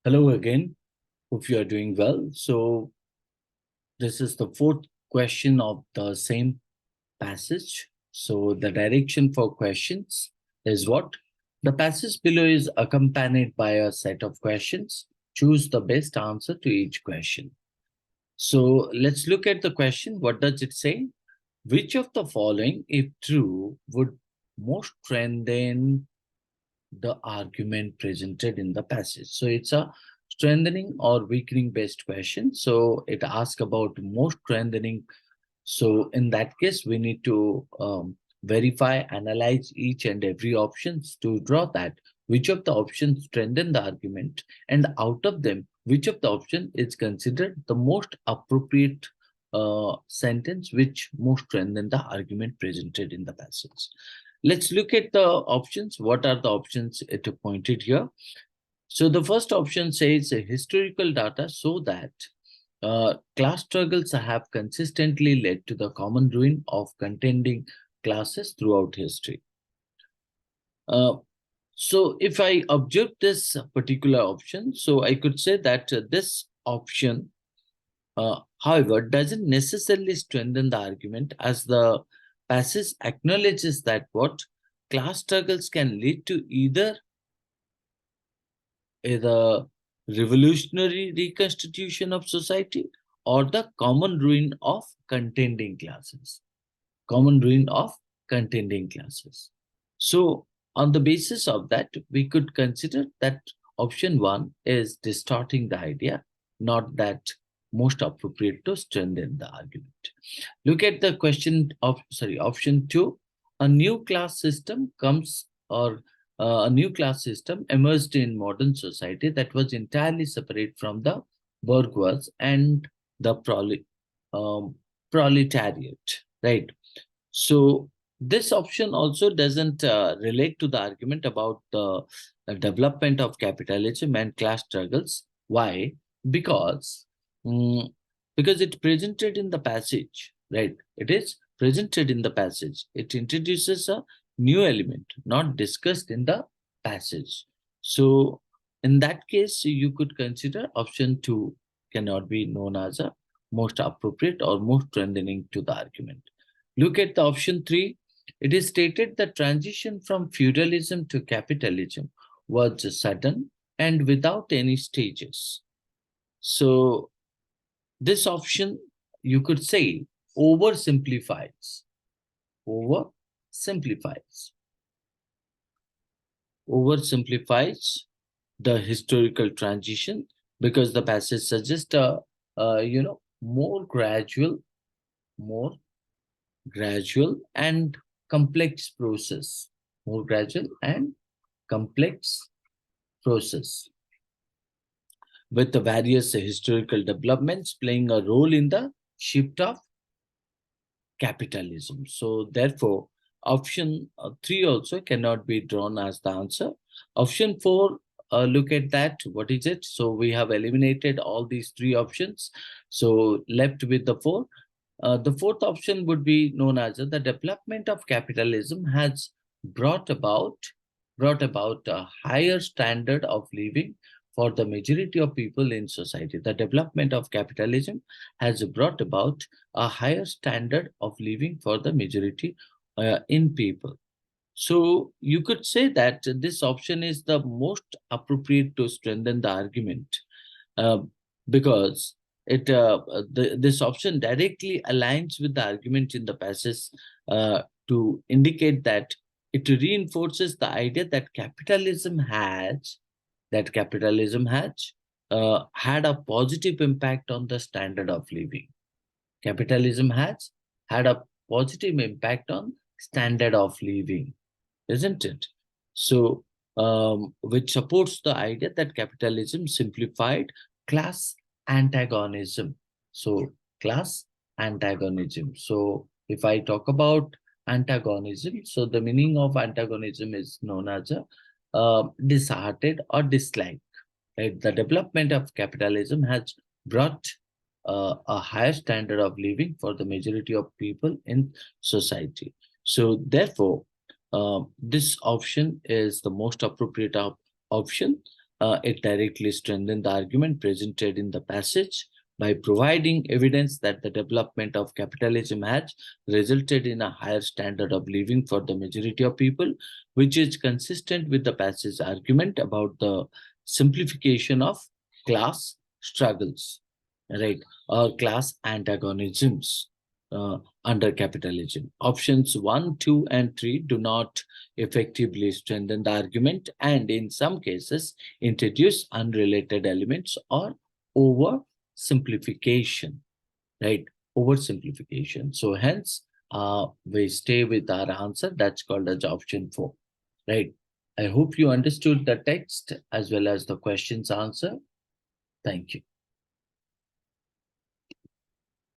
Hello again. Hope you are doing well. So this is the fourth question of the same passage. So the direction for questions is what? The passage below is accompanied by a set of questions. Choose the best answer to each question. So let's look at the question. What does it say? Which of the following, if true, would most strengthen the argument presented in the passage? So it's a strengthening or weakening based question. So it asks about most strengthening. So in that case, we need to verify, analyze each and every options to draw that which of the options strengthen the argument, and out of them, which of the option is considered the most appropriate sentence which most strengthen the argument presented in the passage. Let's look at the options. What are the options it pointed here? So the first option says historical data so that class struggles have consistently led to the common ruin of contending classes throughout history. So if I observe this particular option, so I could say that this option, however, doesn't necessarily strengthen the argument, as the passage acknowledges that what class struggles can lead to either the revolutionary reconstitution of society or the common ruin of contending classes. Common ruin of contending classes. So on the basis of that, we could consider that option 1 is distorting the idea, not that most appropriate to strengthen the argument. Look at the question of, option 2. A new class system comes, or a new class system emerged in modern society that was entirely separate from the bourgeois and the proletariat, right? So this option also doesn't relate to the argument about the development of capitalism and class struggles. Why? Because mm, because it presented in the passage, right? It is presented in the passage. It introduces a new element not discussed in the passage. So in that case, you could consider option 2 cannot be known as a most appropriate or most strengthening to the argument. Look at the option 3. It is stated the transition from feudalism to capitalism was sudden and without any stages. So this option, you could say, oversimplifies. Oversimplifies. Oversimplifies the historical transition, because the passage suggests a, more gradual and complex process. More gradual and complex process, with the various historical developments playing a role in the shift of capitalism. So therefore, option 3 also cannot be drawn as the answer. Option 4, look at that. What is it? So we have eliminated all these 3 options. So left with the 4. The fourth option would be known as the development of capitalism has brought about a higher standard of living for the majority of people in society. The development of capitalism has brought about a higher standard of living for the majority in people. So you could say that this option is the most appropriate to strengthen the argument, uh, because this option directly aligns with the argument in the passage, to indicate that it reinforces the idea that capitalism has had a positive impact on the standard of living. Capitalism has had a positive impact on standard of living, isn't it? So, which supports the idea that capitalism simplified class antagonism. So, class antagonism. So, if I talk about antagonism, so the meaning of antagonism is known as a disheartened or dislike. Right? The development of capitalism has brought a higher standard of living for the majority of people in society. So, therefore, this option is the most appropriate option. It directly strengthened the argument presented in the passage by providing evidence that the development of capitalism has resulted in a higher standard of living for the majority of people, which is consistent with the passage argument about the simplification of class struggles, right, or class antagonisms under capitalism. Options 1, 2, and 3 do not effectively strengthen the argument and in some cases introduce unrelated elements or oversimplification, right? Oversimplification. So hence, we stay with our answer. That's called as option 4, right? I hope you understood the text as well as the question's answer. Thank you.